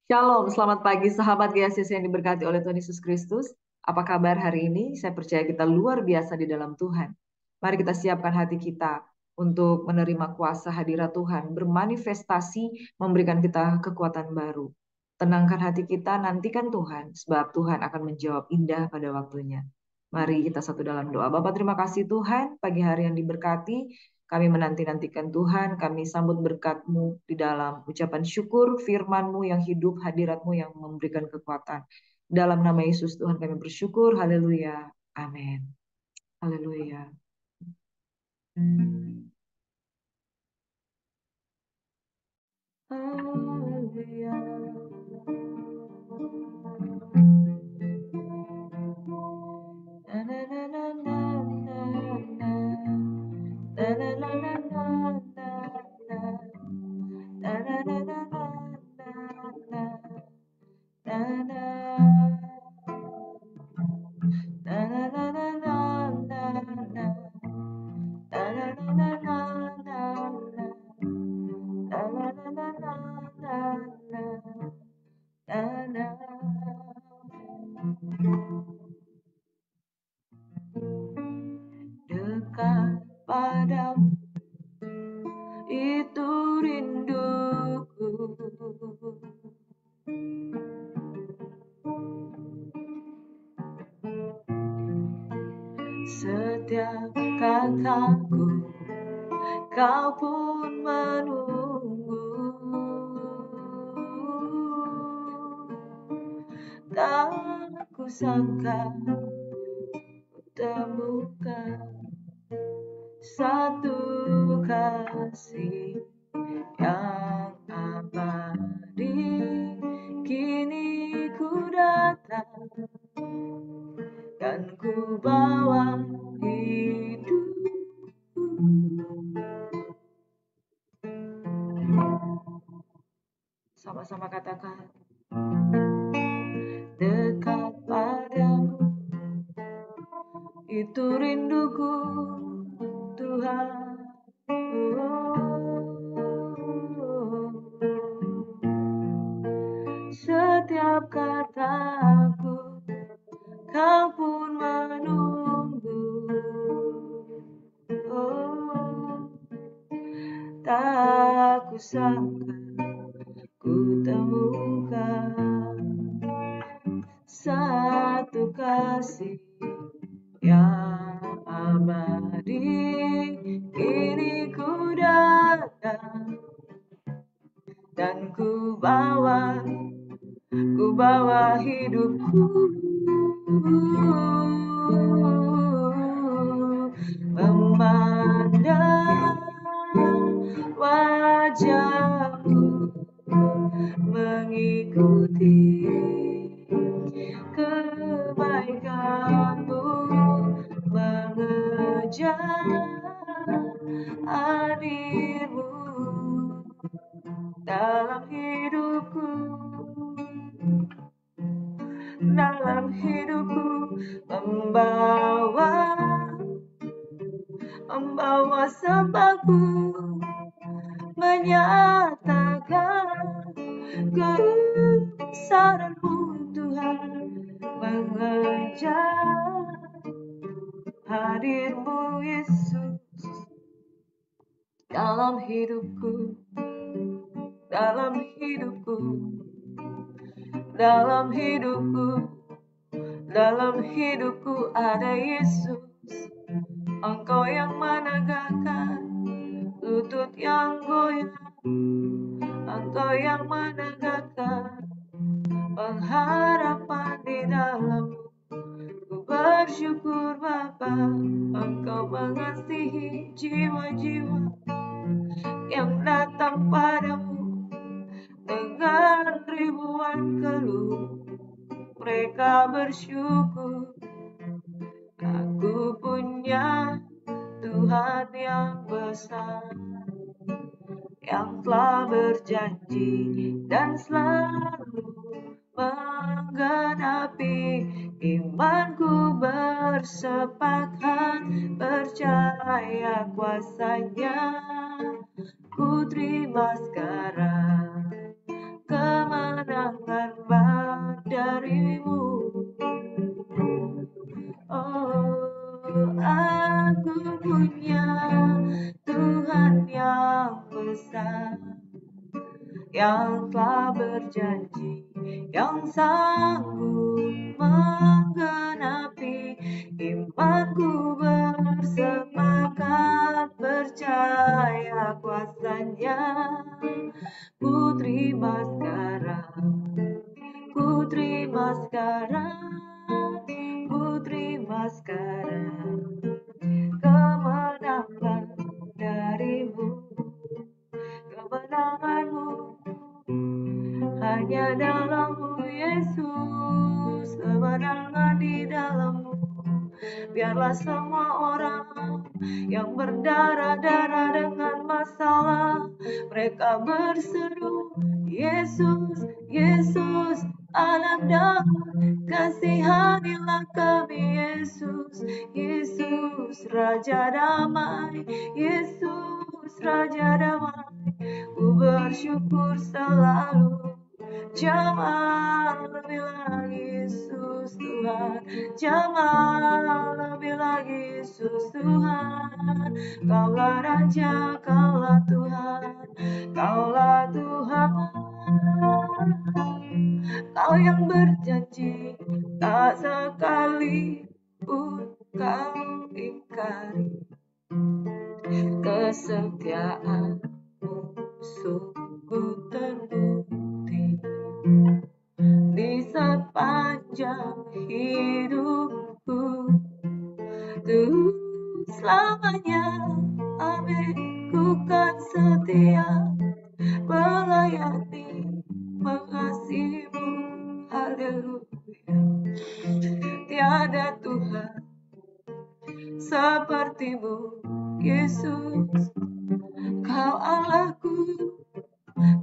Shalom, selamat pagi sahabat GSCC yang diberkati oleh Tuhan Yesus Kristus. Apa kabar hari ini? Saya percaya kita luar biasa di dalam Tuhan. Mari kita siapkan hati kita untuk menerima kuasa hadirat Tuhan, bermanifestasi, memberikan kita kekuatan baru. Tenangkan hati kita, nantikan Tuhan, sebab Tuhan akan menjawab indah pada waktunya. Mari kita satu dalam doa. Bapak, terima kasih Tuhan, pagi hari yang diberkati. Kami menanti-nantikan Tuhan, kami sambut berkat-Mu di dalam ucapan syukur, firman-Mu yang hidup, hadirat-Mu yang memberikan kekuatan. Dalam nama Yesus Tuhan kami bersyukur, haleluya, amin. Haleluya. Haleluya. Na, na, na, na, na, na, na. Na, na, na, na, na, na, na. Na, na, na, na, na, na, na. Na, na. Na, na, na, na, na, na, na. Na, na, na, na, na, na, na. Na, na, na, na, na, na, na. Na, na. Dekat padamu itu rinduku. Setiap kataku kau pun menunggu. Tak kusangka ku temukan satu kasih yang abadi. Kini ku datang dan ku bawa hidup. Sama-sama katakan, dekat padamu itu rinduku Tuhan. Setiap kataku kau pun menunggu. Tak kusangka ku temukan satu kasih yang abadi. Kini ku datang dan ku bawa hidupku, memandang wajahmu, mengikuti kebaikanmu, mengejar hadirmu dalam hidupku, membawa sembahku, menyatakan kebesaran-Mu Tuhan, mengejar hadir-Mu Yesus dalam hidupku, dalam hidupku, dalam hidupku, dalam hidupku ada Yesus. Engkau yang menegakkan lutut yang goyah, Engkau yang menegakkan pengharapan di dalammu. Ku bersyukur Bapa, Engkau mengasihi jiwa-jiwa yang datang padamu dengan ribuan keluh. Mereka bersyukur, aku punya Tuhan yang besar, yang telah berjanji dan selalu menggenapi. Imanku bersepakat percaya kuasa-Nya. Ku terima sekarang kemenangan yang telah berjanji, yang sanggup menggenapi. Imanku bersepakat percaya kuasanya. Ku terima sekarang, ku terima sekarang, ku terima sekarang kemenangan darimu, kemenanganmu hanya dalam-Mu Yesus, kemenangan di dalam-Mu. Biarlah semua orang yang berdarah-darah dengan masalah, mereka berseru, Yesus, Yesus, Anak Daud, kasihanilah kami. Yesus, Yesus, Raja Damai. Yesus, Raja Damai. Ku bersyukur selalu. Jamah lebih lagi Yesus Tuhan, jamah lebih lagi Yesus Tuhan. Kaulah Raja, Kaulah Tuhan, Kaulah Tuhan. Kau yang berjanji, tak sekali pun Kau ingkari. Kesetiaan-Mu sungguh terbukti di sepanjang hidupku, tuh selamanya. Amin. Ku kan setia melayani, mengasihi-Mu. Haleluya. Tiada Tuhan seperti-Mu, Yesus. Kau Allahku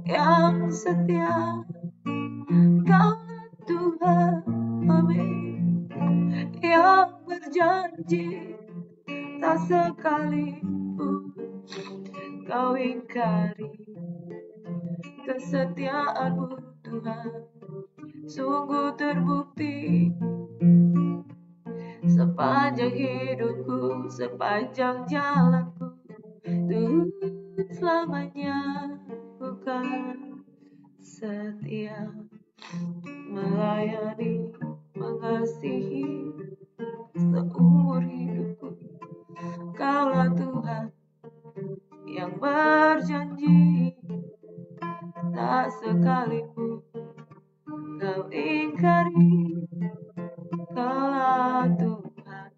yang setia, Kau Tuhan, amin, yang berjanji tak sekali pun Kau ingkari. Kesetiaan-Mu Tuhan sungguh terbukti sepanjang hidupku, sepanjang jalanku, tuh selamanya bukan setia melayani, mengasihi seumur hidupku. Kaulah Tuhan yang berjanji, tak sekalipun Kau ingkari. Kaulah Tuhan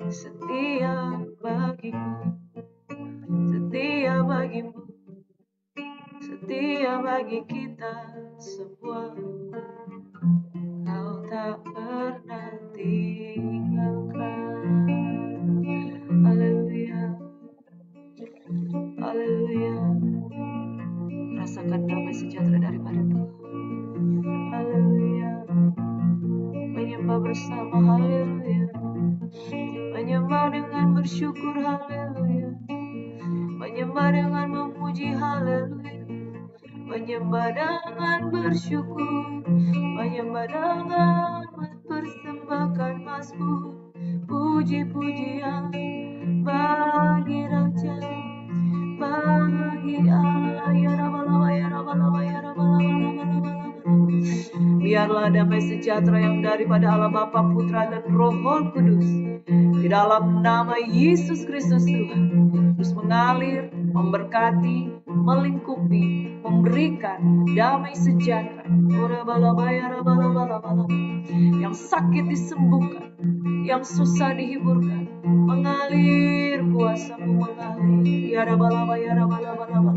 setia bagiku, setia bagimu, setia bagi kita semua. Kau tak pernah tinggalkan. Haleluya, haleluya. Rasakan damai sejahtera daripada Tuhan. Haleluya. Menyembah bersama, haleluya. Menyembah dengan bersyukur, haleluya. Menyembah dengan memuji, haleluya. Menyembah dengan bersyukur, menyembah dengan mempersembahkan mazmur, puji-pujian bagi Raja, bagi Allah. Ya Rabalaba, ya Rabalaba, ya Rabalaba. Biarlah damai sejahtera yang daripada Allah Bapa, Putra, dan Roh Kudus di dalam nama Yesus Kristus Tuhan terus mengalir, memberkati, melingkupi, memberikan damai sejahtera. Yang sakit disembuhkan, yang susah dihiburkan, mengalir kuasa-Mu, mengalir. Ya Rabalaba, ya Rabalaba,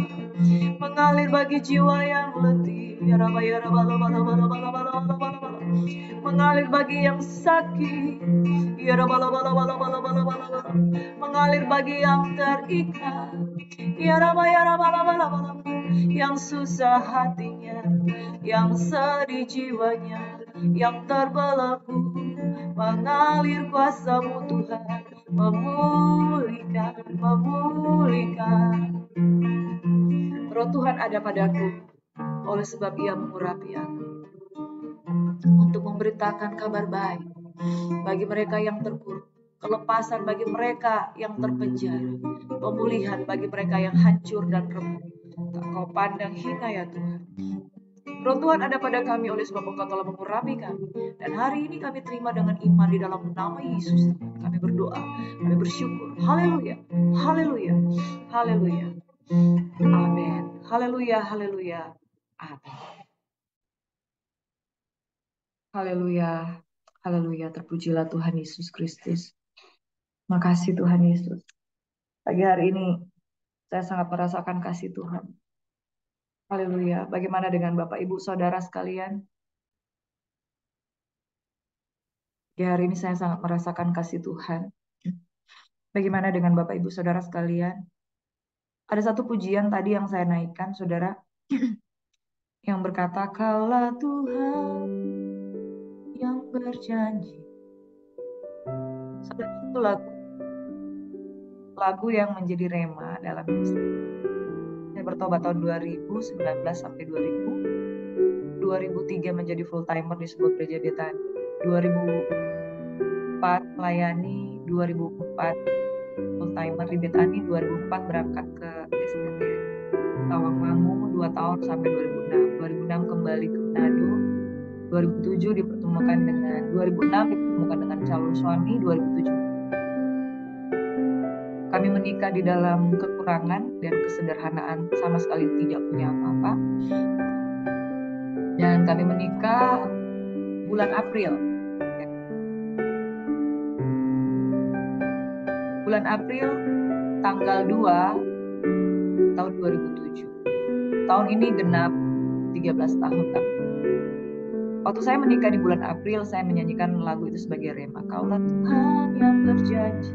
mengalir bagi jiwa yang letih. Ya Rabalaba, ya Rabalaba, mengalir bagi yang sakit. Ya Rabalaba, mengalir bagi yang terikat. Ya Rabalaba, yang susah hatinya, yang sedih jiwanya, yang terbelenggu, mengalir kuasa-Mu Tuhan, memulihkan, memulihkan. Roh Tuhan ada padaku, oleh sebab Ia mengurapi aku untuk memberitakan kabar baik bagi mereka yang terpuruk, kelepasan bagi mereka yang terpenjara, pemulihan bagi mereka yang hancur dan remuk. Tak Kau pandang hina ya Tuhan. Roh Tuhan ada pada kami oleh sebab Engkau telah mengurapi kami. Dan hari ini kami terima dengan iman di dalam nama Yesus. Kami berdoa, kami bersyukur. Haleluya, haleluya, haleluya. Amin. Haleluya, haleluya. Amin. Haleluya, haleluya. Terpujilah Tuhan Yesus Kristus. Makasih Tuhan Yesus. Pagi hari ini saya sangat merasakan kasih Tuhan. Haleluya. Bagaimana dengan Bapak Ibu Saudara sekalian? Di hari ini saya sangat merasakan kasih Tuhan. Bagaimana dengan Bapak Ibu Saudara sekalian? Ada satu pujian tadi yang saya naikkan, Saudara, yang berkata, Kaulah Tuhan yang berjanji. Saudara, itu lagu yang menjadi rema dalam hidup saya. Saya bertobat tahun 2019 sampai 2000. 2003 menjadi full timer di sebuah gereja Betani. 2004 melayani, 2004 full timer di Betani, 2004 berangkat ke STT Tawangmangu 2 tahun sampai 2006. 2006 kembali ke Manado. 2007 dipertemukan dengan 2006 dipertemukan dengan calon suami. 2007 kami menikah di dalam kekurangan dan kesederhanaan, sama sekali tidak punya apa-apa. Dan kami menikah bulan April. Bulan April tanggal 2 tahun 2007. Tahun ini genap 13 tahun kan. Waktu saya menikah di bulan April, saya menyanyikan lagu itu sebagai rema. Kaulah Tuhan yang berjanji,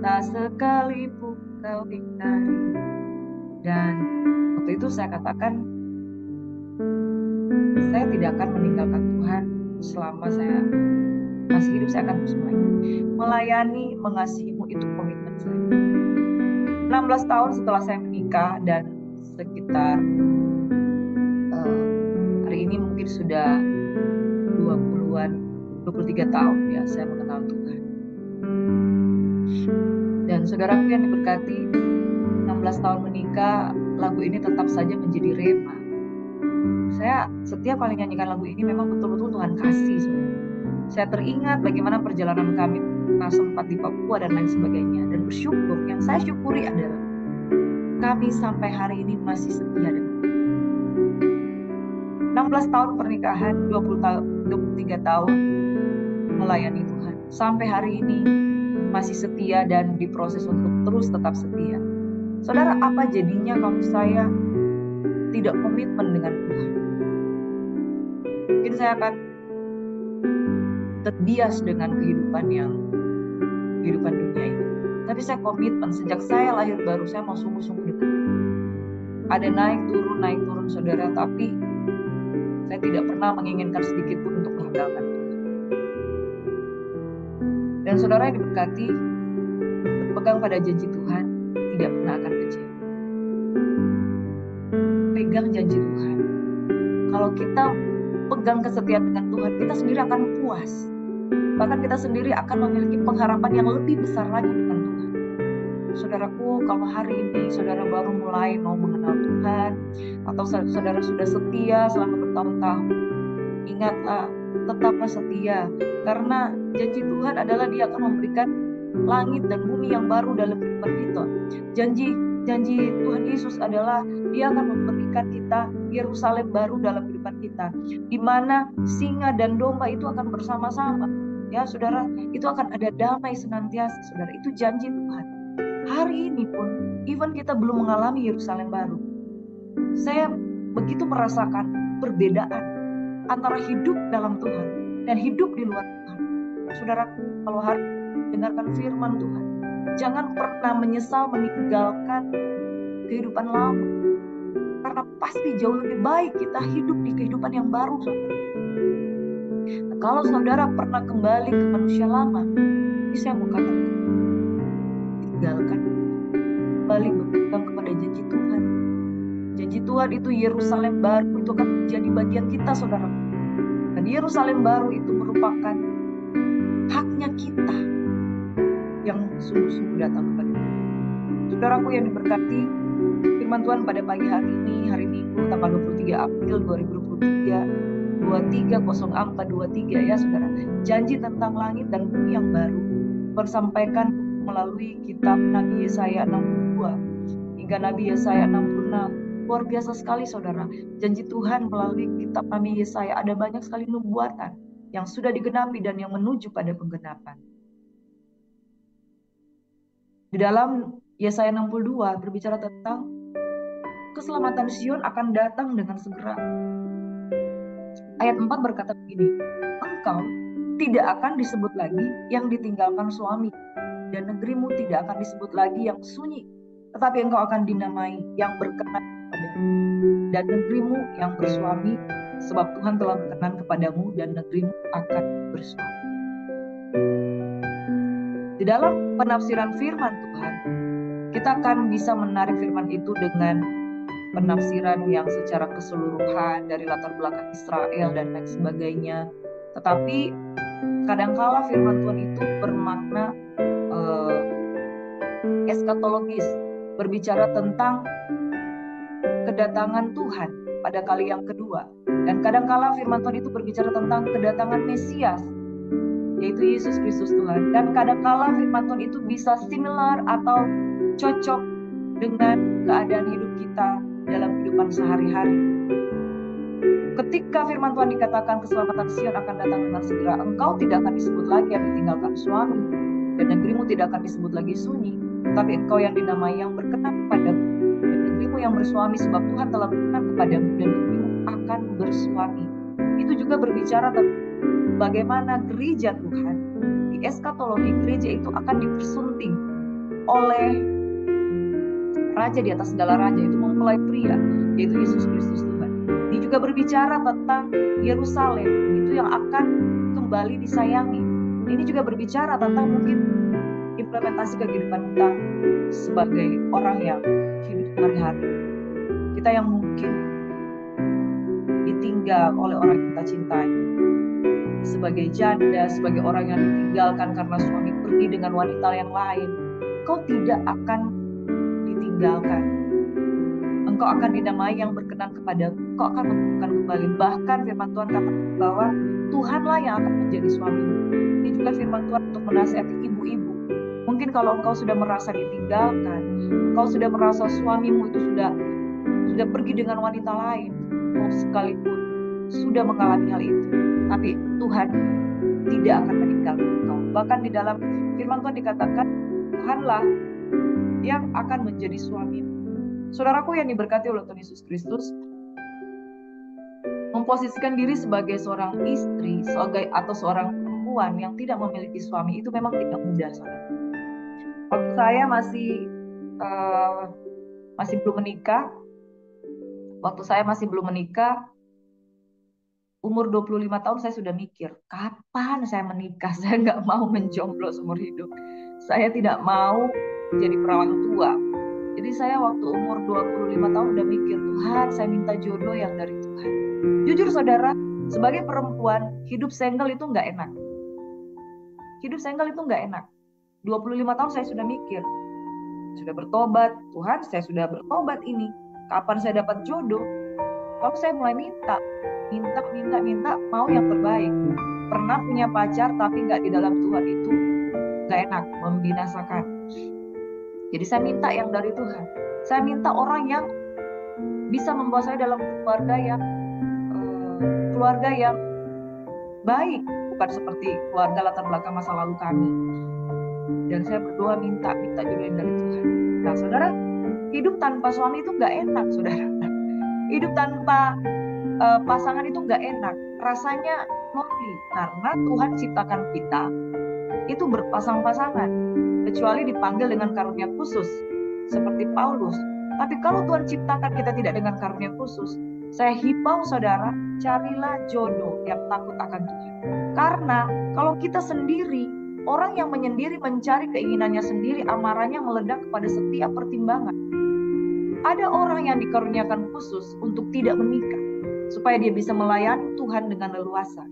tak sekalipun kau ingkari. Dan waktu itu saya katakan, saya tidak akan meninggalkan Tuhan selama saya masih hidup. Saya akan terus melayani, mengasihimu, itu komitmen saya. 16 tahun setelah saya menikah dan sekitar hari ini mungkin sudah 23 tahun ya saya mengenal Tuhan. Dan saudaraku yang diberkati, 16 tahun menikah, lagu ini tetap saja menjadi rema. Saya setiap kali nyanyikan lagu ini memang betul-betul Tuhan kasih. Saya teringat bagaimana perjalanan kami sempat di Papua dan lain sebagainya. Dan bersyukur, yang saya syukuri adalah kami sampai hari ini masih setia dengan 16 tahun pernikahan, 23 tahun melayani Tuhan. Sampai hari ini masih setia dan diproses untuk terus tetap setia. Saudara, apa jadinya kalau saya tidak komitmen dengan Tuhan? Mungkin saya akan terbias dengan kehidupan dunia ini. Tapi saya komitmen, sejak saya lahir baru, saya mau sungguh-sungguh dengan Tuhan. Ada naik turun saudara, tapi saya tidak pernah menginginkan sedikit pun untuk meninggalkan Tuhan. Dan saudara yang diberkati, berpegang pada janji Tuhan tidak pernah akan kecewa. Pegang janji Tuhan. Kalau kita pegang kesetiaan dengan Tuhan, kita sendiri akan puas. Bahkan kita sendiri akan memiliki pengharapan yang lebih besar lagi dengan Tuhan. Saudaraku, kalau hari ini saudara baru mulai mau mengenal Tuhan, atau saudara sudah setia selama bertahun-tahun, ingatlah, tetaplah setia. Karena janji Tuhan adalah Dia akan memberikan langit dan bumi yang baru dalam kehidupan kita. Janji Tuhan Yesus adalah Dia akan memberikan kita Yerusalem baru dalam kehidupan kita, di mana singa dan domba itu akan bersama-sama. Ya, saudara, itu akan ada damai senantiasa, saudara. Itu janji Tuhan. Hari ini pun, even kita belum mengalami Yerusalem baru, saya begitu merasakan perbedaan antara hidup dalam Tuhan dan hidup di luar Tuhan. Saudaraku, kalau hari dengarkan firman Tuhan, jangan pernah menyesal meninggalkan kehidupan lama, karena pasti jauh lebih baik kita hidup di kehidupan yang baru, saudara. Nah, kalau saudara pernah kembali ke manusia lama, ini saya mau katakan, tinggalkan, kembali berpegang kepada janji Tuhan. Janji Tuhan itu Yerusalem baru itu akan menjadi bagian kita, saudara. Dan Yerusalem baru itu merupakan haknya kita. yang sungguh-sungguh datang kepada Tuhan. Saudaraku yang diberkati, firman Tuhan pada pagi hari ini, hari Minggu tanggal 23 April 2023, 230423 ya saudara. Janji tentang langit dan bumi yang baru Tuhan sampaikan melalui kitab Nabi Yesaya 62 hingga Nabi Yesaya 66. Luar biasa sekali saudara. Janji Tuhan melalui kitab Nabi Yesaya ada banyak sekali nubuatan yang sudah digenapi dan yang menuju pada penggenapan. Di dalam Yesaya 62 berbicara tentang keselamatan Sion akan datang dengan segera. Ayat 4 berkata begini, engkau tidak akan disebut lagi yang ditinggalkan suami, dan negerimu tidak akan disebut lagi yang sunyi, tetapi engkau akan dinamai yang berkenan kepadamu, dan negerimu yang bersuami, sebab Tuhan telah berkenan kepadamu dan negerimu akan bersuami. Di dalam penafsiran firman Tuhan, kita akan bisa menarik firman itu dengan penafsiran yang secara keseluruhan dari latar belakang Israel dan lain sebagainya. Tetapi kadangkala firman Tuhan itu bermakna eskatologis, berbicara tentang kedatangan Tuhan pada kali yang kedua. Dan kadangkala firman Tuhan itu berbicara tentang kedatangan Mesias, yaitu Yesus Kristus Tuhan. Dan kadangkala firman Tuhan itu bisa similar atau cocok dengan keadaan hidup kita dalam kehidupan sehari-hari. Ketika firman Tuhan dikatakan keselamatan Sion akan datang dengan segera, engkau tidak akan disebut lagi yang ditinggalkan suami, dan negerimu tidak akan disebut lagi sunyi, tapi engkau yang dinamai yang berkenan kepadamu, dan negerimu yang bersuami, sebab Tuhan telah berkenan kepadamu dan negerimu akan bersuami. Itu juga berbicara tentang bagaimana gereja Tuhan, di eskatologi gereja itu akan dipersunting oleh Raja di atas segala raja, itu mempelai pria, yaitu Yesus Kristus Tuhan. Ini juga berbicara tentang Yerusalem, itu yang akan kembali disayangi. Ini juga berbicara tentang mungkin implementasi kehidupan kita sebagai orang yang hidup sehari-hari. Kita yang mungkin ditinggal oleh orang yang kita cintai, sebagai janda, sebagai orang yang ditinggalkan karena suami pergi dengan wanita yang lain, kau tidak akan ditinggalkan. Engkau akan dinamai yang berkenan kepadamu. Engkau akan menemukan kembali. Bahkan firman Tuhan katakan bahwa Tuhanlah yang akan menjadi suamimu. Ini juga firman Tuhan untuk menasihati ibu-ibu. Mungkin kalau engkau sudah merasa ditinggalkan, engkau sudah merasa suamimu itu sudah pergi dengan wanita lain, sekalipun sudah mengalami hal itu, tapi Tuhan tidak akan meninggalkan engkau. Bahkan di dalam firman Tuhan dikatakan Tuhanlah yang akan menjadi suamimu. Saudaraku yang diberkati oleh Tuhan Yesus Kristus, memposisikan diri sebagai seorang istri, atau seorang perempuan yang tidak memiliki suami itu memang tidak mudah, saudara. Waktu saya masih belum menikah, umur 25 tahun saya sudah mikir, kapan saya menikah? Saya nggak mau menjomblo seumur hidup. Saya tidak mau jadi perawan tua. Jadi saya waktu umur 25 tahun udah mikir, Tuhan saya minta jodoh yang dari Tuhan. Jujur saudara, sebagai perempuan, hidup single itu nggak enak. Hidup single itu nggak enak. 25 tahun saya sudah mikir, sudah bertobat, Tuhan saya sudah bertobat ini, kapan saya dapat jodoh? Lalu saya mulai minta, mau yang terbaik. Pernah punya pacar tapi nggak di dalam Tuhan itu nggak enak, membinasakan. Jadi saya minta yang dari Tuhan. Saya minta orang yang bisa membawa saya dalam keluarga yang baik, bukan seperti keluarga latar belakang masa lalu kami. Dan saya berdoa minta jodoh yang dari Tuhan. Nah, saudara, hidup tanpa suami itu nggak enak, saudara. Hidup tanpa pasangan itu nggak enak. Rasanya lonely karena Tuhan ciptakan kita itu berpasang-pasangan, kecuali dipanggil dengan karunia khusus seperti Paulus. Tapi kalau Tuhan ciptakan kita tidak dengan karunia khusus, saya himbau saudara, carilah jodoh yang takut akan Tuhan. Karena kalau kita sendiri, orang yang menyendiri mencari keinginannya sendiri, amarahnya meledak kepada setiap pertimbangan. Ada orang yang dikaruniakan khusus untuk tidak menikah, supaya dia bisa melayani Tuhan dengan leluasa.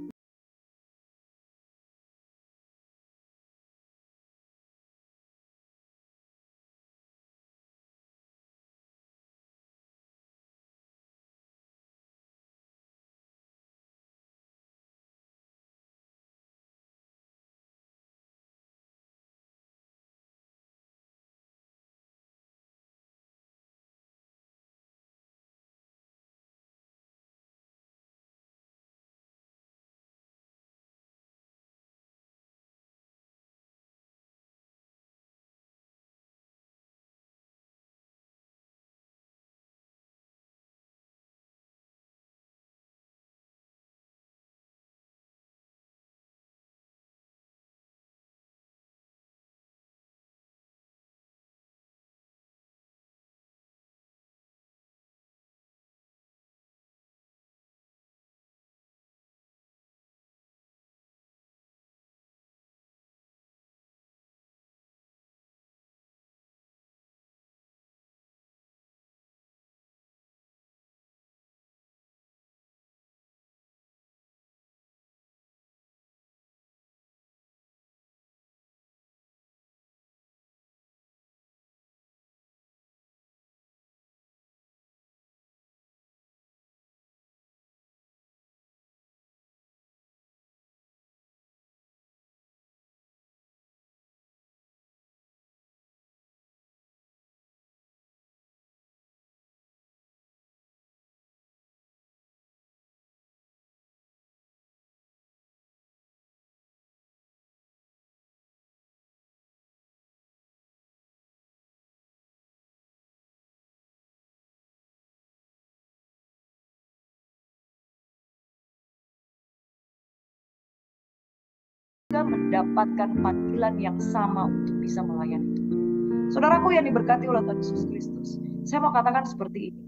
juga mendapatkan panggilan yang sama untuk bisa melayani Tuhan. Saudaraku yang diberkati oleh Tuhan Yesus Kristus, saya mau katakan seperti ini.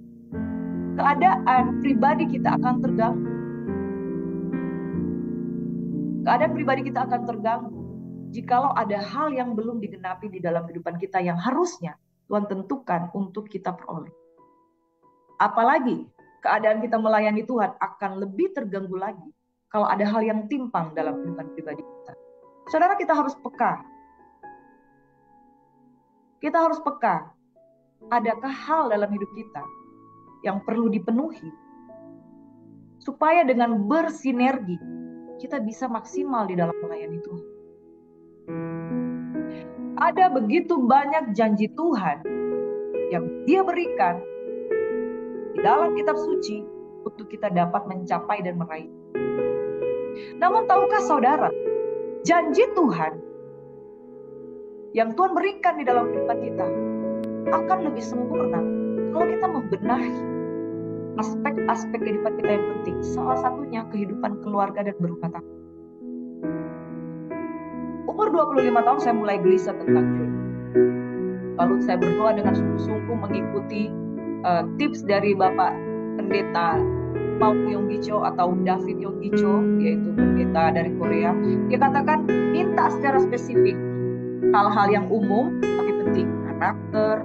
Keadaan pribadi kita akan terganggu. Keadaan pribadi kita akan terganggu jikalau ada hal yang belum digenapi di dalam kehidupan kita yang harusnya Tuhan tentukan untuk kita peroleh. Apalagi keadaan kita melayani Tuhan akan lebih terganggu lagi kalau ada hal yang timpang dalam kehidupan pribadi kita. Saudara, kita harus peka. Kita harus peka. Adakah hal dalam hidup kita yang perlu dipenuhi supaya dengan bersinergi kita bisa maksimal di dalam melayani Tuhan. Ada begitu banyak janji Tuhan yang Dia berikan di dalam kitab suci untuk kita dapat mencapai dan meraih. Namun tahukah saudara, janji Tuhan yang Tuhan berikan di dalam kehidupan kita akan lebih sempurna kalau kita membenahi aspek-aspek kehidupan kita yang penting. Salah satunya kehidupan keluarga dan berumah tangga. Umur 25 tahun saya mulai gelisah tentang jodoh. Lalu saya berdoa dengan sungguh-sungguh mengikuti tips dari Bapak Pendeta Paul Yonggi-cho atau David Yonggi-cho, yaitu pendeta dari Korea. Dia katakan minta secara spesifik hal-hal yang umum tapi penting, karakter,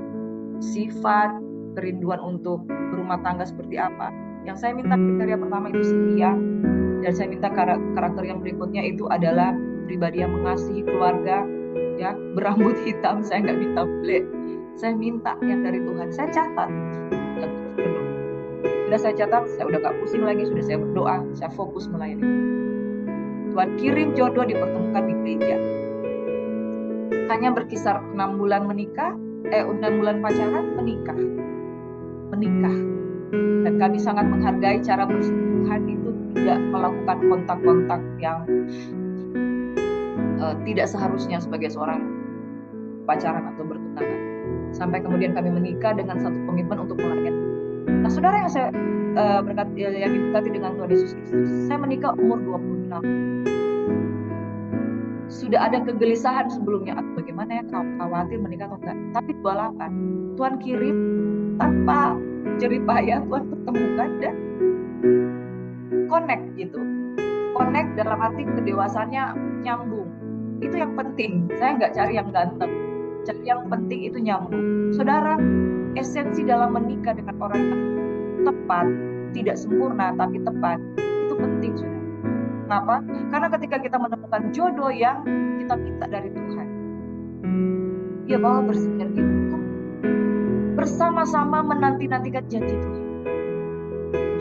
sifat, kerinduan untuk berumah tangga seperti apa. Yang saya minta kriteria pertama itu setia, dan saya minta karakter yang berikutnya itu adalah pribadi yang mengasihi keluarga, ya, berambut hitam. Saya nggak minta black, saya minta yang dari Tuhan. Saya catat dan terus berdoa. Sudah saya catat, saya udah gak pusing lagi, sudah saya berdoa, saya fokus melayani. Tuhan kirim jodoh, dipertemukan di gereja. Hanya berkisar 6 bulan menikah, 6 bulan pacaran, menikah. Dan kami sangat menghargai cara bersentuhan itu, tidak melakukan kontak-kontak yang tidak seharusnya sebagai seorang pacaran atau bertunangan. Sampai kemudian kami menikah dengan satu komitmen untuk melayani. Nah, saudara yang saya yang diberkati dengan Tuhan Yesus Kristus, saya menikah umur 26. Sudah ada kegelisahan sebelumnya, bagaimana ya, khawatir menikah atau enggak. Tapi 28, Tuhan kirim tanpa jeripaya, Tuhan pertemukan dan connect gitu. Connect dalam arti kedewasannya nyambung. Itu yang penting. Saya nggak cari yang ganteng. Cari yang penting itu nyambung. Saudara, esensi dalam menikah dengan orang yang tepat, tidak sempurna tapi tepat, itu penting, saudara. Kenapa? Karena ketika kita menemukan jodoh yang kita minta dari Tuhan, Dia bawa bersinergi untuk bersama-sama menanti-nantikan janji Tuhan.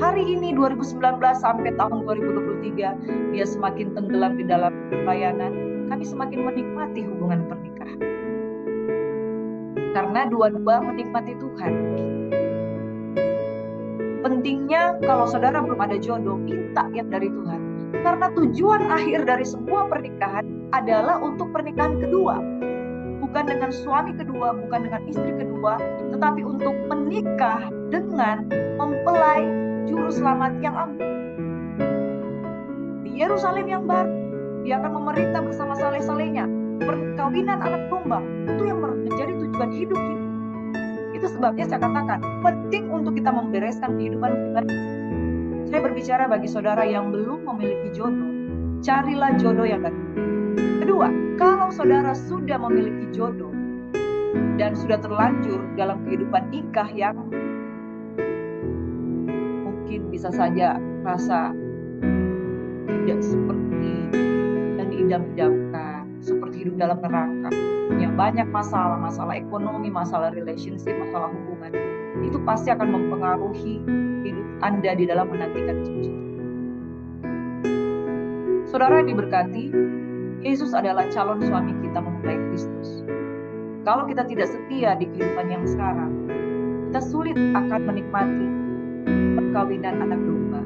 Hari ini 2019 sampai tahun 2023, dia semakin tenggelam di dalam pelayanan. Kami semakin menikmati hubungan pernikahan. Karena dua-dua menikmati Tuhan. Pentingnya kalau saudara belum ada jodoh, minta yang dari Tuhan. Karena tujuan akhir dari sebuah pernikahan adalah untuk pernikahan kedua. Bukan dengan suami kedua, bukan dengan istri kedua, tetapi untuk menikah dengan mempelai juru selamat yang agung. Di Yerusalem yang baru, dia akan memerintah bersama saleh-salehnya. Perkawinan anak domba, itu yang menjadi tujuan hidup kita. Itu sebabnya saya katakan, penting untuk kita membereskan kehidupan pribadi. Saya berbicara bagi saudara yang belum memiliki jodoh, carilah jodoh yang baik. Kedua, kalau saudara sudah memiliki jodoh dan sudah terlanjur dalam kehidupan nikah yang mungkin bisa saja rasa tidak seperti yang diidam-idamkan, seperti hidup dalam neraka, yang banyak masalah ekonomi, masalah relationship, masalah hubungan, itu pasti akan mempengaruhi hidup Anda di dalam menantikan janji. Saudara yang diberkati, Yesus adalah calon suami kita mempelai Kristus. Kalau kita tidak setia di kehidupan yang sekarang, kita sulit akan menikmati perkawinan anak domba.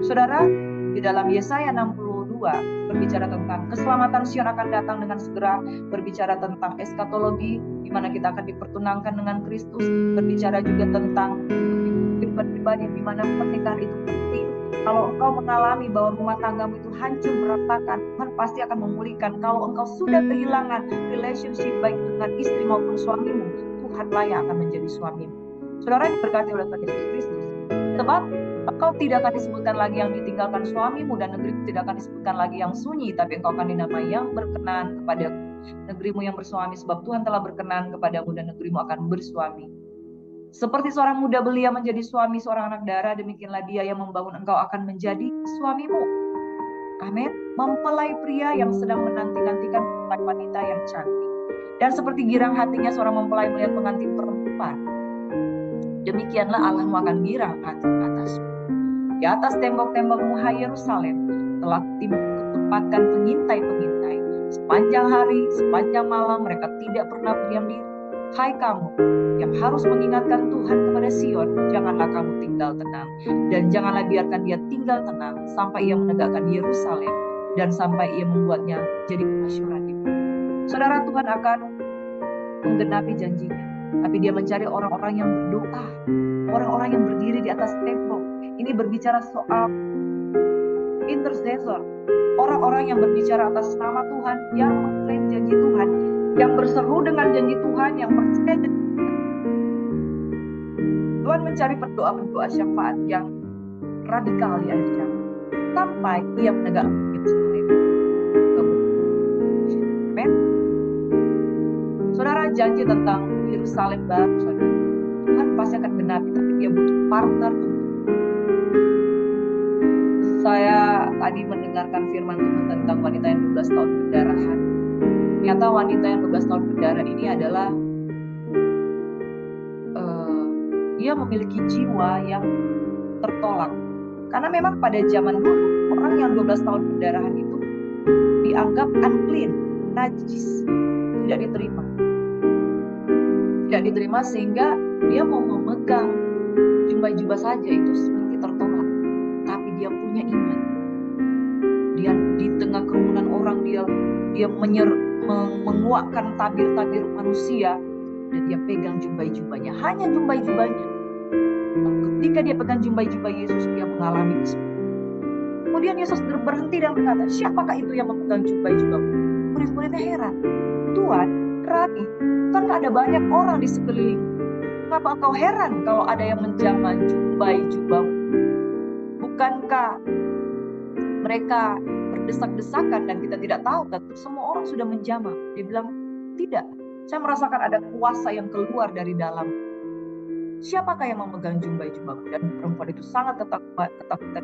Saudara, di dalam Yesaya 62 berbicara tentang keselamatan Sion akan datang dengan segera, berbicara tentang eskatologi di mana kita akan dipertunangkan dengan Kristus, berbicara juga tentang kehidupan pribadi di mana pernikahan itu penting, Kalau engkau mengalami bahwa rumah tanggamu itu hancur berantakan, Tuhan pasti akan memulihkan. Kalau engkau sudah kehilangan relationship baik dengan istri maupun suamimu, Tuhanlah yang akan menjadi suamimu. Saudara yang diberkati oleh Tuhan Yesus Kristus. Sebab engkau tidak akan disebutkan lagi yang ditinggalkan suamimu, dan negerimu tidak akan disebutkan lagi yang sunyi, tapi engkau akan dinamai yang berkenan kepada negerimu yang bersuami, sebab Tuhan telah berkenan kepadamu dan negerimu akan bersuami. Seperti seorang muda belia menjadi suami seorang anak darah, demikianlah dia yang membangun engkau akan menjadi suamimu. Amin. Mempelai pria yang sedang menanti-nantikan mempelai wanita yang cantik. Dan seperti girang hatinya seorang mempelai melihat pengantin perempuan, demikianlah Allahmu akan girang hati atasmu. Di atas tembok-tembokmu, hai Yerusalem, telah kutempatkan pengintai-pengintai. Sepanjang hari, sepanjang malam mereka tidak pernah berdiam diri. Hai kamu yang harus mengingatkan Tuhan kepada Sion, janganlah kamu tinggal tenang, dan janganlah biarkan dia tinggal tenang sampai ia menegakkan Yerusalem dan sampai ia membuatnya jadi kemasyhuran. Saudara, Tuhan akan menggenapi janjinya, tapi dia mencari orang-orang yang berdoa, orang-orang yang berdiri di atas tembok. Ini berbicara soal intercessor, orang-orang yang berbicara atas nama Tuhan, yang mengklaim janji Tuhan, yang berseru dengan janji Tuhan, yang percaya janji Tuhan. Tuhan mencari pendoa-pendoa syafaat yang radikal di akhir zaman, sampai ia menegakkan Yerusalem. Amen. Saudara, janji tentang Yerusalem baru, saudara, Tuhan pasti akan genapi, tapi dia butuh partner. Saya tadi mendengarkan firman Tuhan tentang wanita yang 12 tahun pendarahan. Ternyata wanita yang 12 tahun berdarah ini adalah dia memiliki jiwa yang tertolak. Karena memang pada zaman dulu, orang yang 12 tahun pendarahan itu dianggap unclean, najis, tidak diterima. Tidak diterima sehingga dia mau memegang jubah-jubah saja itu seperti tertolak. Tapi dia punya iman. Dia di tengah kerumunan orang, dia menguakkan tabir-tabir manusia, dan dia pegang jubah-jubahnya, hanya jubah-jubahnya. Ketika dia pegang jubah-jubah Yesus, dia mengalami kesembuhan. Kemudian Yesus berhenti dan berkata, siapakah itu yang memegang jubah-jubahmu? Murid-muridnya heran. Tuhan, Rabi, kan ada banyak orang di sekeliling. Kenapa engkau heran kalau ada yang menjamah jubah-jubahmu? Bukankah mereka berdesak-desakan dan kita tidak tahu, tentu semua orang sudah menjamah? Dia bilang, tidak. Saya merasakan ada kuasa yang keluar dari dalam. Siapakah yang memegang jubah-jubahmu? Dan perempuan itu sangat ketakutan,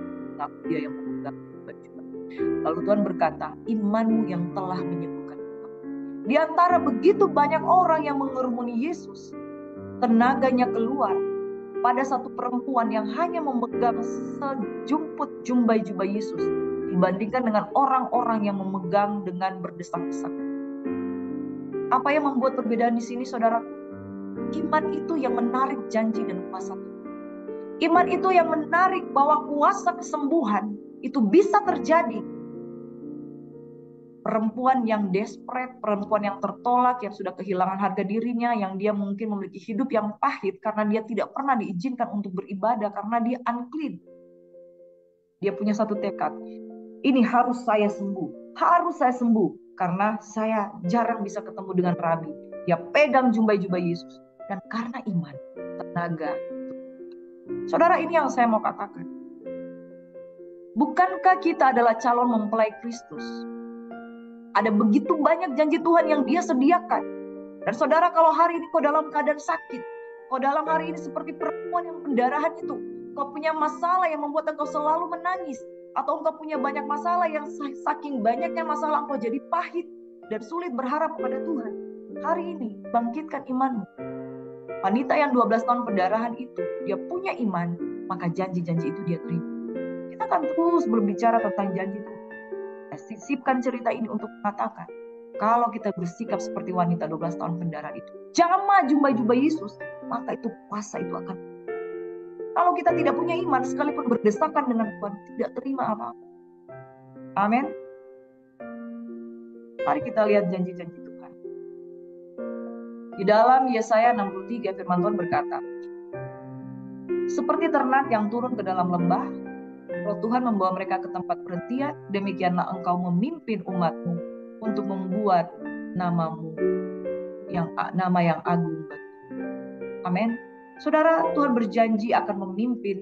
dia yang memegang jubah-jubah. Lalu Tuhan berkata, imanmu yang telah menyembuhkan engkau. Di antara begitu banyak orang yang mengerumuni Yesus, tenaganya keluar pada satu perempuan yang hanya memegang sejumput jubah-jubah Yesus, dibandingkan dengan orang-orang yang memegang dengan berdesak-desakan. Apa yang membuat perbedaan di sini, saudara? Iman itu yang menarik janji dan kuasa Tuhan. Iman itu yang menarik bahwa kuasa kesembuhan itu bisa terjadi. Perempuan yang desperate, perempuan yang tertolak, yang sudah kehilangan harga dirinya, yang dia mungkin memiliki hidup yang pahit karena dia tidak pernah diizinkan untuk beribadah karena dia unclean. Dia punya satu tekad, ini harus saya sembuh, karena saya jarang bisa ketemu dengan Rabi. Dia pegang jubah-jubah Yesus, dan karena iman, tenaga. Saudara, ini yang saya mau katakan. Bukankah kita adalah calon mempelai Kristus? Ada begitu banyak janji Tuhan yang dia sediakan. Dan saudara, kalau hari ini kau dalam keadaan sakit, kau dalam hari ini seperti perempuan yang pendarahan itu, kau punya masalah yang membuat engkau selalu menangis, atau engkau punya banyak masalah yang saking banyaknya masalah engkau jadi pahit dan sulit berharap kepada Tuhan. Hari ini bangkitkan imanmu. Wanita yang 12 tahun pendarahan itu, dia punya iman, maka janji-janji itu dia terima. Kita akan terus berbicara tentang janji Tuhan. Saya sisipkan cerita ini untuk mengatakan, kalau kita bersikap seperti wanita 12 tahun pendarahan itu, jamah jubah-jubah Yesus, maka itu kuasa itu akan. Kalau kita tidak punya iman, sekalipun berdesakan dengan Tuhan, tidak terima apa-apa. Amin. Mari kita lihat janji-janji Tuhan. Di dalam Yesaya 63 firman Tuhan berkata, seperti ternak yang turun ke dalam lembah, Roh Tuhan membawa mereka ke tempat perhentian, demikianlah engkau memimpin umatmu untuk membuat nama yang agung. Amin. Saudara, Tuhan berjanji akan memimpin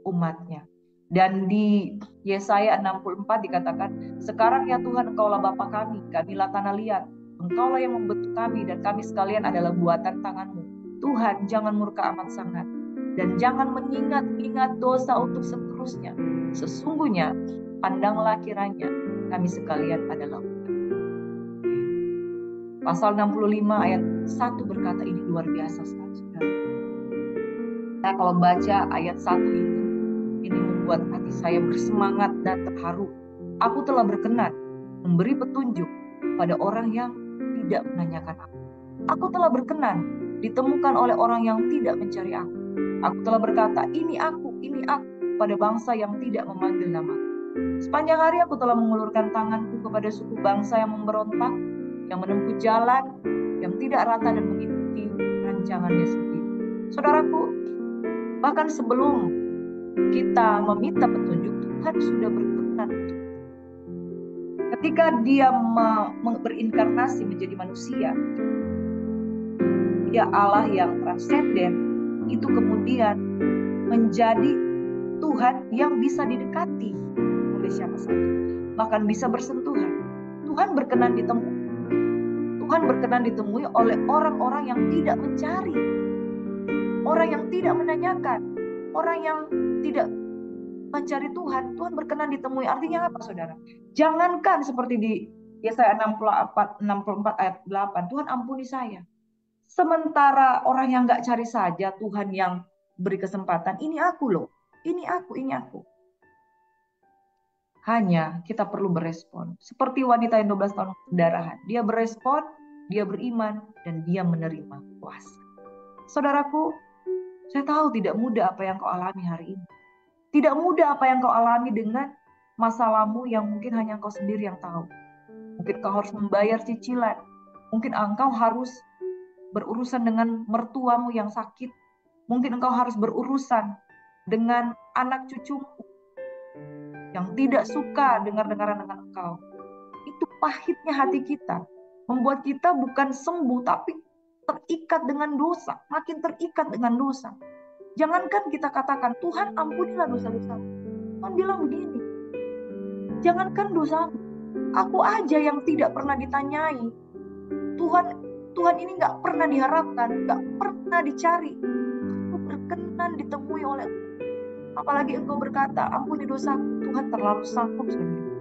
umatnya. Dan di Yesaya 64 dikatakan, sekarang ya Tuhan, engkaulah Bapa kami, kamilah tanah liat. Engkaulah yang membentuk kami, dan kami sekalian adalah buatan tanganmu. Tuhan, jangan murka amat sangat, dan jangan mengingat-ingat dosa untuk seterusnya. Sesungguhnya, pandanglah kiranya, kami sekalian adalah umat. Pasal 65 ayat 1 berkata, ini luar biasa sekali, saudara. Nah, kalau baca ayat 1 ini membuat hati saya bersemangat dan terharu. Aku telah berkenan memberi petunjuk pada orang yang tidak menanyakan aku. Aku telah berkenan ditemukan oleh orang yang tidak mencari aku. Aku telah berkata, ini aku pada bangsa yang tidak memanggil namaku. Sepanjang hari aku telah mengulurkan tanganku kepada suku bangsa yang memberontak, yang menempuh jalan yang tidak rata dan mengikuti rancangannya sendiri. Saudaraku, bahkan sebelum kita meminta petunjuk, Tuhan sudah berkenan. Ketika dia berinkarnasi menjadi manusia, dia Allah yang transenden, itu kemudian menjadi Tuhan yang bisa didekati oleh siapa saja, bahkan bisa bersentuhan. Tuhan berkenan ditemui oleh orang-orang yang tidak mencari, orang yang tidak menanyakan, orang yang tidak mencari Tuhan. Tuhan berkenan ditemui. Artinya apa, saudara? Jangankan seperti di Yesaya 64 ayat 8, Tuhan ampuni saya. Sementara orang yang gak cari saja, Tuhan yang beri kesempatan. Ini aku loh, ini aku. Hanya kita perlu berespon. Seperti wanita yang 12 tahun pendarahan. Dia berespon, dia beriman, dan dia menerima kuasa. Saudaraku, saya tahu tidak mudah apa yang kau alami hari ini. Tidak mudah apa yang kau alami dengan masalahmu yang mungkin hanya kau sendiri yang tahu. Mungkin kau harus membayar cicilan. Mungkin engkau harus berurusan dengan mertuamu yang sakit. Mungkin engkau harus berurusan dengan anak cucumu yang tidak suka dengar-dengaran dengan engkau. Itu pahitnya hati kita. Membuat kita bukan sembuh, tapi terikat dengan dosa. Makin terikat dengan dosa. Jangankan kita katakan, Tuhan ampunilah dosa-dosa. Tuhan bilang begini, jangankan dosamu, aku aja yang tidak pernah ditanyai. Tuhan ini gak pernah diharapkan, gak pernah dicari. Aku berkenan ditemui oleh Engkau. Apalagi Engkau berkata, ampuni dosaku. Tuhan terlalu sanggup sendiri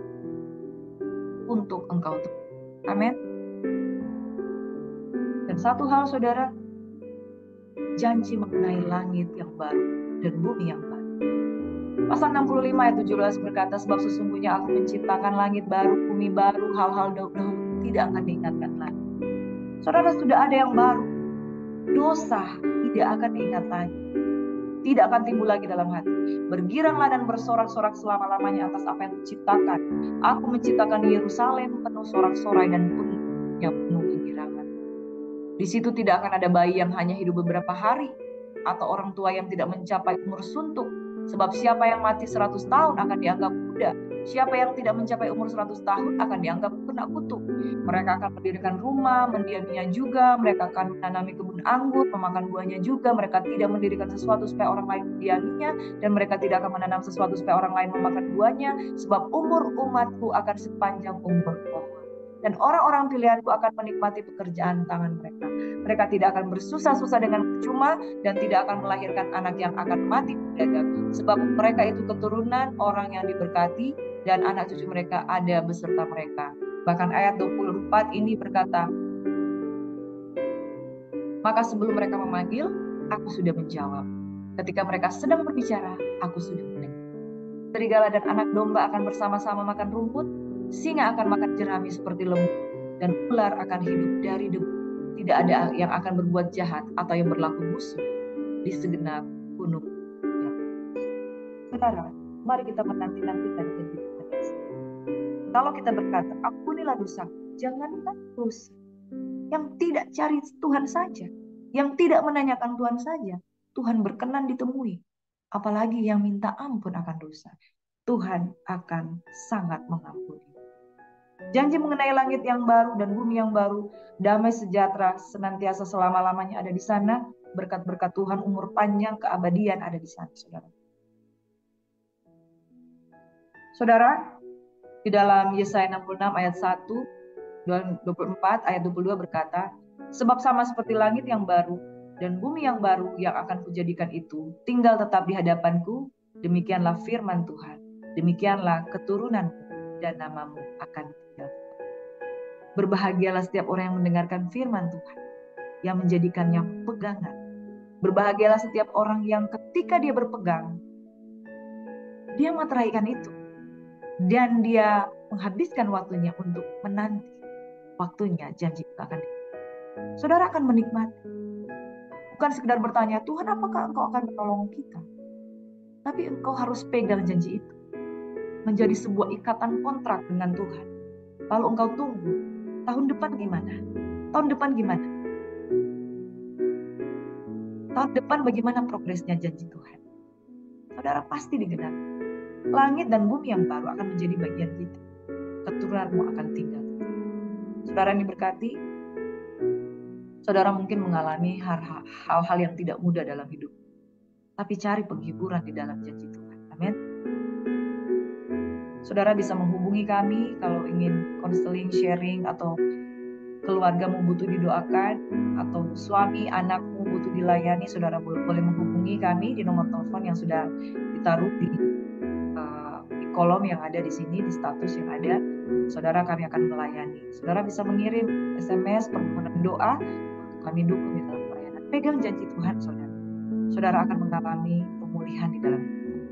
untuk Engkau temui. Amin. Dan satu hal, saudara, janji mengenai langit yang baru dan bumi yang baru. Pasal 65 ayat 17 berkata, sebab sesungguhnya aku menciptakan langit baru, bumi baru, hal-hal dahulu tidak akan diingatkan lagi. Saudara, sudah ada yang baru. Dosa tidak akan diingat lagi. Tidak akan timbul lagi dalam hati. Bergiranglah dan bersorak-sorak selama-lamanya atas apa yang kuciptakan. Aku menciptakan di Yerusalem penuh sorak-sorai dan penuh kegirangan. Di situ tidak akan ada bayi yang hanya hidup beberapa hari, atau orang tua yang tidak mencapai umur suntuk. Sebab siapa yang mati 100 tahun akan dianggap muda. Siapa yang tidak mencapai umur 100 tahun akan dianggap kena kutuk. Mereka akan mendirikan rumah, mendiaminya juga. Mereka akan menanami kebun anggur, memakan buahnya juga. Mereka tidak mendirikan sesuatu supaya orang lain mendiaminya. Dan mereka tidak akan menanam sesuatu supaya orang lain memakan buahnya. Sebab umur umatku akan sepanjang umur pohon. Dan orang-orang pilihanku akan menikmati pekerjaan tangan mereka. Mereka tidak akan bersusah-susah dengan percuma dan tidak akan melahirkan anak yang akan mati mendadak. Sebab mereka itu keturunan orang yang diberkati dan anak cucu mereka ada beserta mereka. Bahkan ayat 24 ini berkata, maka sebelum mereka memanggil, aku sudah menjawab. Ketika mereka sedang berbicara, aku sudah mendengar. Serigala dan anak domba akan bersama-sama makan rumput, singa akan makan jerami seperti lembu, dan ular akan hidup dari debu. Tidak ada yang akan berbuat jahat atau yang berlaku busuk di segenap gunung. Saudara, mari kita menanti-nantikan janji Tuhan. Kalau kita berkata, ampunilah dosa, jangankan dosa yang tidak cari Tuhan saja, yang tidak menanyakan Tuhan saja, Tuhan berkenan ditemui. Apalagi yang minta ampun akan dosa. Tuhan akan sangat mengampuni. Janji mengenai langit yang baru dan bumi yang baru, damai sejahtera senantiasa selama-lamanya ada di sana. Berkat-berkat Tuhan, umur panjang, keabadian ada di sana, saudara. Saudara, di dalam Yesaya 66 ayat 1, 24 ayat 22 berkata, sebab sama seperti langit yang baru dan bumi yang baru yang akan kujadikan itu tinggal tetap di hadapanku, demikianlah firman Tuhan, demikianlah keturunanmu dan namamu akan tinggal. Berbahagialah setiap orang yang mendengarkan firman Tuhan, yang menjadikannya pegangan. Berbahagialah setiap orang yang ketika dia berpegang, dia meteraikan itu, dan dia menghabiskan waktunya untuk menanti waktunya janji itu akan dipenuhi. Saudara akan menikmati. Bukan sekedar bertanya, Tuhan apakah engkau akan menolong kita? Tapi engkau harus pegang janji itu. Menjadi sebuah ikatan kontrak dengan Tuhan. Lalu engkau tunggu, tahun depan gimana? Tahun depan gimana? Tahun depan bagaimana progresnya janji Tuhan? Saudara pasti digenapi. Langit dan bumi yang baru akan menjadi bagian kita. Keturunanmu akan tinggal. Saudara yang diberkati, saudara mungkin mengalami hal-hal yang tidak mudah dalam hidup. Tapi cari penghiburan di dalam janji Tuhan. Amin. Saudara bisa menghubungi kami kalau ingin konseling, sharing, atau keluargamu butuh didoakan, atau suami, anakmu butuh dilayani. Saudara boleh menghubungi kami di nomor telepon yang sudah ditaruh di kolom yang ada di sini, di status yang ada. Saudara, kami akan melayani. Saudara bisa mengirim SMS permohonan doa untuk kami dukung di dalam pelayanan. Pegang janji Tuhan, saudara. Saudara akan mengalami pemulihan di dalam hidup.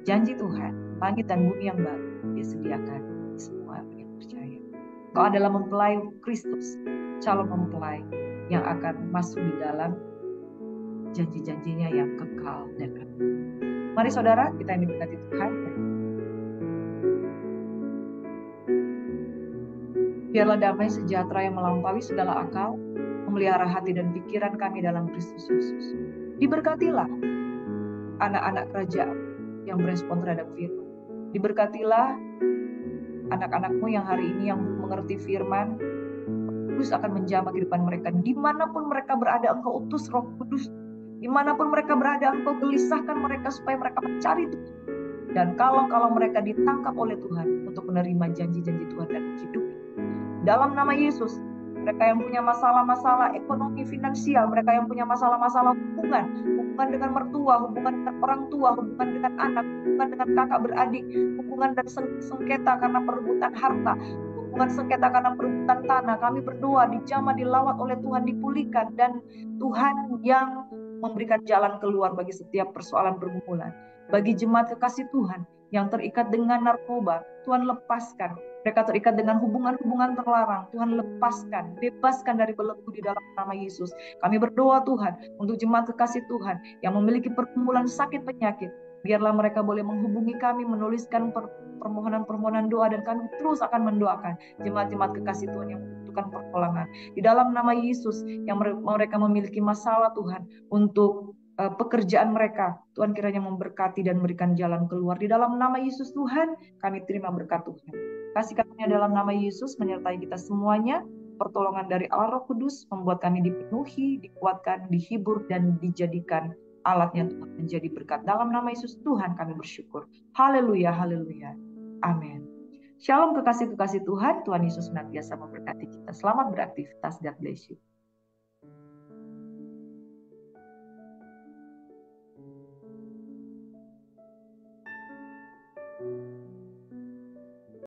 Janji Tuhan, langit dan bumi yang baru Dia sediakan semua yang percaya. Kau adalah mempelai Kristus, calon mempelai yang akan masuk di dalam janji-janjinya yang kekal dan kekal. Mari saudara, kita yang diberkati Tuhan. Biarlah damai sejahtera yang melampaui segala akal memelihara hati dan pikiran kami dalam Kristus Yesus. Diberkatilah anak-anak kerajaan yang berespon terhadap firman. Diberkatilah anak-anakmu yang hari ini yang mengerti firman. Kudus akan menjamah kehidupan mereka. Dimanapun mereka berada, Engkau utus Roh Kudus. Dimanapun mereka berada, Engkau gelisahkan mereka supaya mereka mencari Tuhan. Dan kalau mereka ditangkap oleh Tuhan untuk menerima janji-janji Tuhan dan hidup dalam nama Yesus, mereka yang punya masalah-masalah ekonomi, finansial, mereka yang punya masalah-masalah hubungan dengan mertua, hubungan dengan orang tua, hubungan dengan anak, hubungan dengan kakak beradik, hubungan dan sengketa karena perebutan harta, hubungan sengketa karena perebutan tanah, kami berdoa dijamah, dilawat oleh Tuhan, dipulihkan, dan Tuhan yang memberikan jalan keluar bagi setiap persoalan pergumulan. Bagi jemaat kekasih Tuhan yang terikat dengan narkoba, Tuhan lepaskan. Mereka terikat dengan hubungan-hubungan terlarang, Tuhan lepaskan, bebaskan dari belenggu di dalam nama Yesus. Kami berdoa Tuhan untuk jemaat kekasih Tuhan yang memiliki pergumulan sakit penyakit. Biarlah mereka boleh menghubungi kami, menuliskan permohonan-permohonan doa, dan kami terus akan mendoakan jemaat-jemaat kekasih Tuhan yang membutuhkan pertolongan. Di dalam nama Yesus yang mereka memiliki masalah Tuhan untuk pekerjaan mereka, Tuhan kiranya memberkati dan memberikan jalan keluar. Di dalam nama Yesus Tuhan, kami terima berkat Tuhan. Kasih karunia dalam nama Yesus menyertai kita semuanya. Pertolongan dari Allah Roh Kudus membuat kami dipenuhi, dikuatkan, dihibur, dan dijadikan alatnya Tuhan menjadi berkat. Dalam nama Yesus Tuhan kami bersyukur. Haleluya, haleluya. Amin. Shalom kekasih-kekasih Tuhan. Tuhan Yesus senantiasa memberkati kita. Selamat beraktivitas. God bless you.